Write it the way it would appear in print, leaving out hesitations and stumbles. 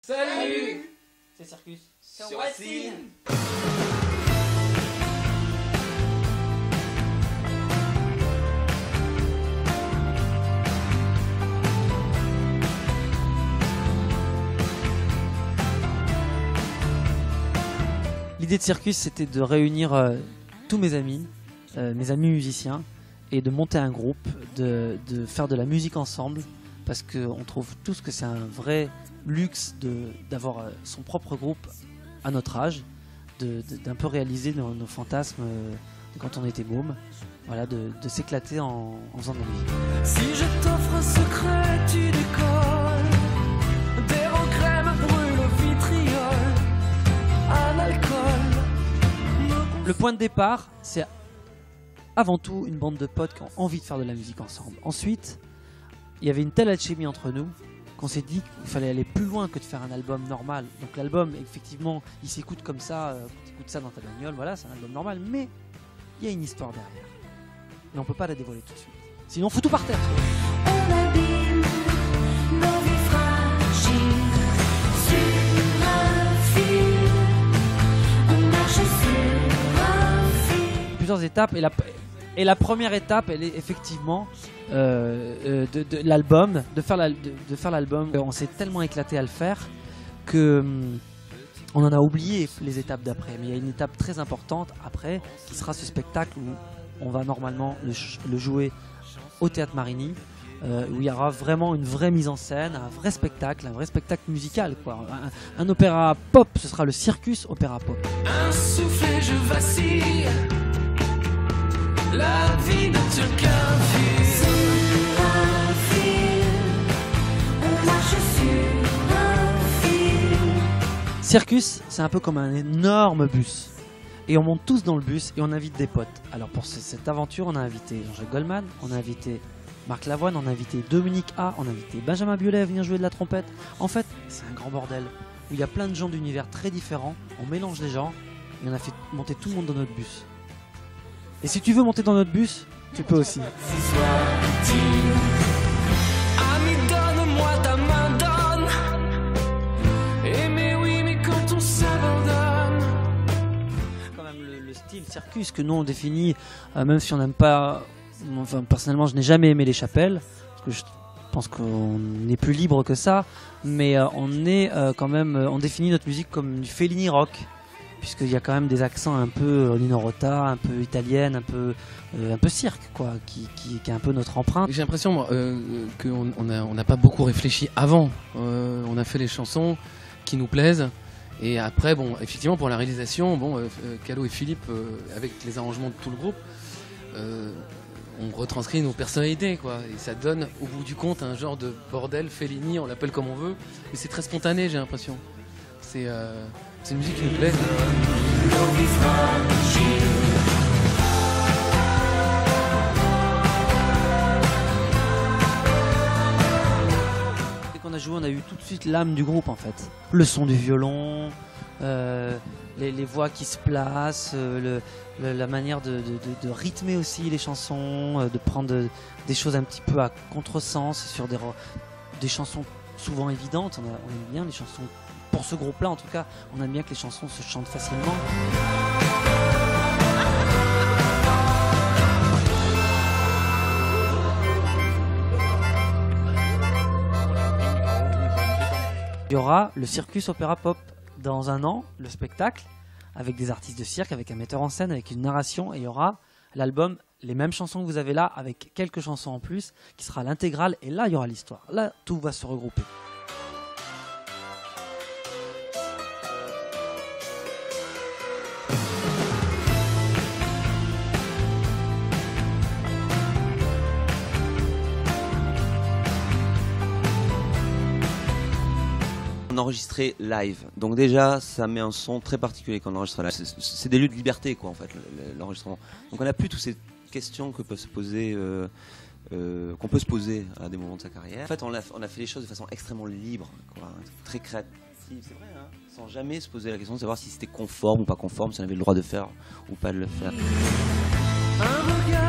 Salut. C'est Circus. Sur Racine. L'idée de Circus, c'était de réunir tous mes amis musiciens, et de monter un groupe, de faire de la musique ensemble, parce qu'on trouve tous que c'est un vrai luxe d'avoir son propre groupe à notre âge, d'un peu réaliser nos fantasmes quand on était môme, voilà, de s'éclater en faisant de la musique. Si je t'offre un secret, tu décolles. Des regrets me brûlent au vitriol. Un alcool. Le point de départ, c'est avant tout une bande de potes qui ont envie de faire de la musique ensemble. Ensuite, il y avait une telle alchimie entre nous qu'on s'est dit qu'il fallait aller plus loin que de faire un album normal. Donc l'album, effectivement, il s'écoute comme ça, tu écoutes ça dans ta bagnole, voilà, c'est un album normal, mais il y a une histoire derrière. Et on peut pas la dévoiler tout de suite. Sinon, on fout tout par terre. On abîme nos vies fragiles sur un fil. On marche sur un fil. Plusieurs étapes, et la première étape, elle est effectivement de l'album, de faire l'album. On s'est tellement éclaté à le faire que on en a oublié les étapes d'après. Mais il y a une étape très importante après, qui sera ce spectacle où on va normalement le jouer au Théâtre Marigny, où il y aura vraiment une vraie mise en scène, un vrai spectacle musical, quoi. Un opéra pop, ce sera le Circus Opéra Pop. Un souffle et je vacille. La vie ne tient qu'un fil. Sur un fil. On marche sur un fil. Circus, c'est un peu comme un énorme bus. Et on monte tous dans le bus et on invite des potes. Alors pour cette aventure, on a invité Jean-Jacques Goldman, on a invité Marc Lavoine, on a invité Dominique A, on a invité Benjamin Biolay à venir jouer de la trompette. En fait, c'est un grand bordel où il y a plein de gens d'univers très différents. On mélange les genres et on a fait monter tout le monde dans notre bus. Et si tu veux monter dans notre bus, tu peux aussi. Si soit-il. Ami, donne-moi ta main, donne. Et mais oui, mais quand on s'abandonne. Quand même le style Circus que nous on définit, même si on n'aime pas, enfin personnellement je n'ai jamais aimé les chapelles, parce que je pense qu'on est plus libre que ça, mais on est quand même, on définit notre musique comme du Fellini rock, puisqu'il y a quand même des accents un peu Nino Rota, un peu italienne, un peu cirque, quoi, qui est un peu notre empreinte. J'ai l'impression qu'on n'a pas beaucoup réfléchi avant. On a fait les chansons qui nous plaisent. Et après, bon, effectivement, pour la réalisation, Calo et Philippe, avec les arrangements de tout le groupe, on retranscrit nos personnalités, quoi. Et ça donne, au bout du compte, un genre de bordel Fellini, on l'appelle comme on veut. Mais c'est très spontané, j'ai l'impression. C'est une musique qui nous plaît. Nos vies fragiles. Dès qu'on a joué, on a eu tout de suite l'âme du groupe, en fait. Le son du violon, les voix qui se placent, la manière de rythmer aussi les chansons, de prendre des choses un petit peu à contresens sur des chansons souvent évidentes. On aime bien les chansons, pour ce groupe-là en tout cas, on aime bien que les chansons se chantent facilement. Il y aura le Circus Opéra Pop dans un an, le spectacle, avec des artistes de cirque, avec un metteur en scène, avec une narration, et il y aura l'album, les mêmes chansons que vous avez là, avec quelques chansons en plus, qui sera l'intégrale, et là il y aura l'histoire. Là, tout va se regrouper. On enregistrait live, donc déjà ça met un son très particulier quand on enregistre live. C'est des lieux de liberté, quoi, en fait, l'enregistrement. Donc on n'a plus toutes ces questions que peuvent se poser, qu'on peut se poser à des moments de sa carrière. En fait, on a fait les choses de façon extrêmement libre, quoi, très créative, c'est vrai, hein, sans jamais se poser la question de savoir si c'était conforme ou pas conforme, si on avait le droit de faire ou pas de le faire. Un regard